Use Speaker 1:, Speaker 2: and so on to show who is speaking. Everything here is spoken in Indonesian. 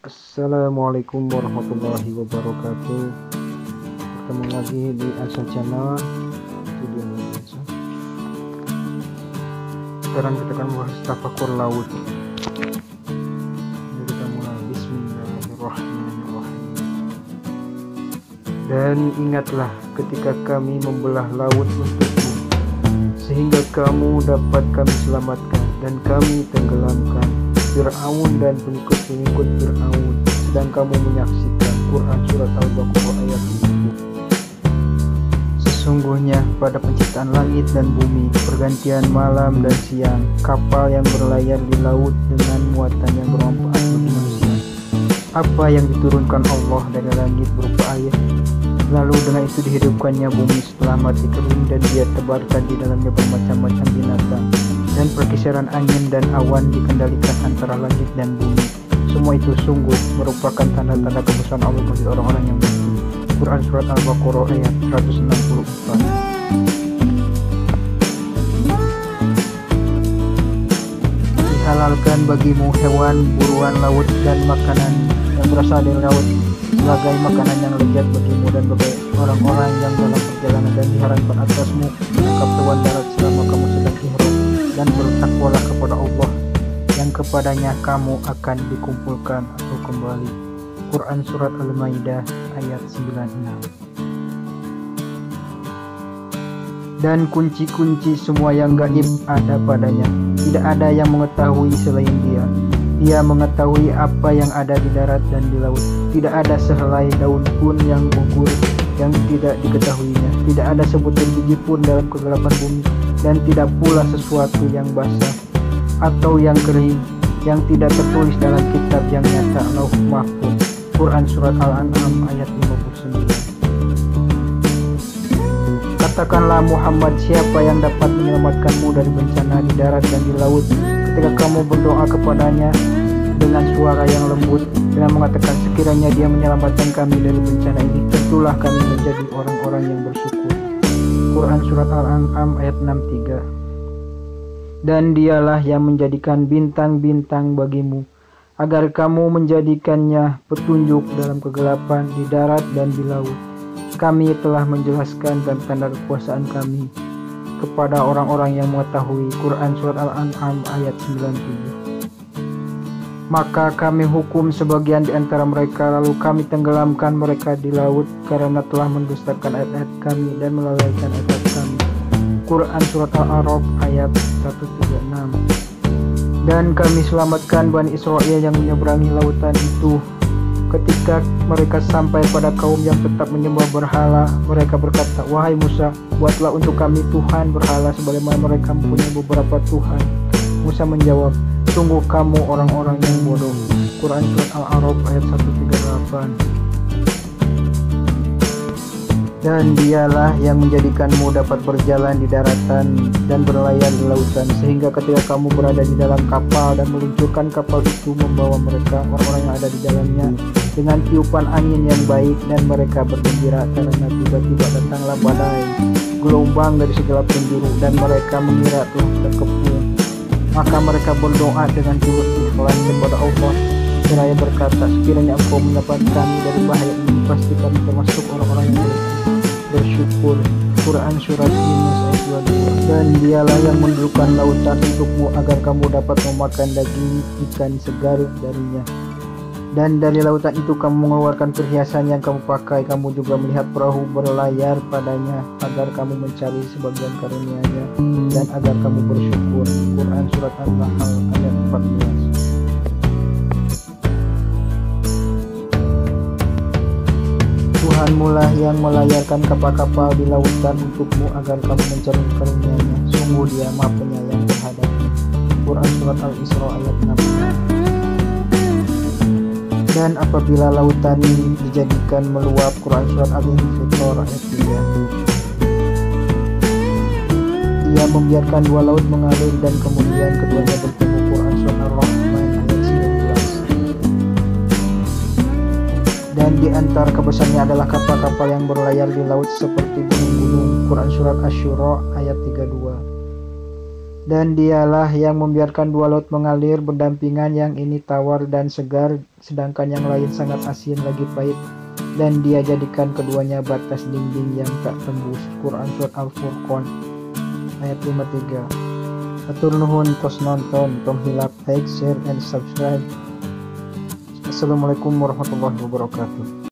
Speaker 1: Assalamualaikum warahmatullahi wabarakatuh. Ketemu lagi di Asa Channel Video Indonesia. Sekarang kita akan membahas tafakur laut. Jadi kita mulai. Bismillahirrahmanirrahim. Dan ingatlah ketika kami membelah laut untukmu, sehingga kamu dapat kami selamatkan dan kami tenggelamkan Fir'aun dan pengikut-pengikut Fir'aun, sedang kamu menyaksikan. Quran Surat Al-Baqarah ayat 10. Sesungguhnya pada penciptaan langit dan bumi, pergantian malam dan siang, kapal yang berlayar di laut dengan muatan yang bermanfaat bagi manusia. Apa yang diturunkan Allah dari langit berupa air, lalu dengan itu dihidupkannya bumi setelah mati kering, dan dia tebarkan di dalamnya bermacam-macam binatang, dan pergeseran angin dan awan dikendalikan antara langit dan bumi. Semua itu sungguh merupakan tanda-tanda kebesaran Allah bagi orang-orang yang beriman. Quran Surat Al-Baqarah ayat 164. Dihalalkan bagimu hewan, buruan laut, dan makanan yang berasal dari laut sebagai makanan yang lezat bagimu dan bagi orang-orang yang dalam perjalanan, dan diharamkan atasmu menangkap hewan darat selama kamu sedang ihram, dan bertakwalah kepada Allah yang kepadanya kamu akan dikumpulkan atau kembali. Quran Surat Al-Maidah ayat 96. Dan kunci-kunci semua yang gaib ada padanya, tidak ada yang mengetahui selain dia. Dia mengetahui apa yang ada di darat dan di laut. Tidak ada sehelai daun pun yang gugur yang tidak diketahuinya. Tidak ada sebutir biji pun dalam kegelapan bumi, dan tidak pula sesuatu yang basah atau yang kering yang tidak tertulis dalam kitab yang nyata Lauh Mahfuz. Quran Surat Al-An'am ayat 59. Katakanlah Muhammad, siapa yang dapat menyelamatkanmu dari bencana di darat dan di laut ketika kamu berdoa kepadanya dengan suara yang lembut, dengan mengatakan, sekiranya dia menyelamatkan kami dari bencana ini, tentulah kami menjadi orang-orang yang bersyukur. Quran Surat Al-An'am ayat 63. Dan dialah yang menjadikan bintang-bintang bagimu, agar kamu menjadikannya petunjuk dalam kegelapan di darat dan di laut. Kami telah menjelaskan tanda kekuasaan kami kepada orang-orang yang mengetahui. Quran Surat Al-An'am ayat 97. Maka kami hukum sebagian di antara mereka, lalu kami tenggelamkan mereka di laut karena telah mendustakan ayat-ayat kami dan melalaikan ayat kami. Quran Surat Al-A'raf ayat 136. Dan kami selamatkan Bani Israel yang menyeberangi lautan itu. Ketika mereka sampai pada kaum yang tetap menyembah berhala, mereka berkata, wahai Musa, buatlah untuk kami Tuhan berhala sebagaimana mereka mempunyai beberapa Tuhan. Musa menjawab, sungguh kamu orang-orang yang bodoh. Quran Surat Al-A'raf ayat 138. Dan dialah yang menjadikanmu dapat berjalan di daratan dan berlayar di lautan, sehingga ketika kamu berada di dalam kapal dan meluncurkan kapal itu membawa mereka, orang-orang yang ada di dalamnya, dengan tiupan angin yang baik, dan mereka bergembira karena tiba-tiba datanglah badai, gelombang dari segala penjuru, dan mereka mengira telah terkepung. Maka mereka berdoa dengan tulus ikhlas kepada Allah, seraya berkata, sekiranya Engkau menyelamatkan kami dari bahaya ini, pasti kami termasuk orang-orang yang bersyukur. Quran Surat Yunus ayat 22. Dan dialah yang mendudukkan lautan untukmu, agar kamu dapat memakan daging ikan segar darinya. Dan dari lautan itu kamu mengeluarkan perhiasan yang kamu pakai. Kamu juga melihat perahu berlayar padanya, agar kamu mencari sebagian karunia-Nya dan agar kamu bersyukur. Quran Surat An-Nahl ayat 14. Tuhanmu lah yang melayarkan kapal-kapal di lautan untukmu, agar kamu mencari karunia-Nya. Sungguh Dia Maha Penyayang terhadapmu. Quran Surat Al-Isra ayat 16. Dan apabila lautan ini dijadikan meluap. Quran Surat Al-Infitor ayat 3. Dia membiarkan dua laut mengalir dan kemudian keduanya bertemu. Quran Surat Ar-Rahman ayat 19. Dan di antara kebesarannya adalah kapal-kapal yang berlayar di laut seperti gunung-gunung. Quran Surat Asy-Syura ayat 32. Dan dialah yang membiarkan dua laut mengalir berdampingan, yang ini tawar dan segar, sedangkan yang lain sangat asin lagi pahit. Dan dia jadikan keduanya batas dinding yang tak tembus. Quran Surat Al-Furqan ayat 53. Atur nuhun tos nonton, tong hilap like, share, and subscribe. Assalamualaikum warahmatullahi wabarakatuh.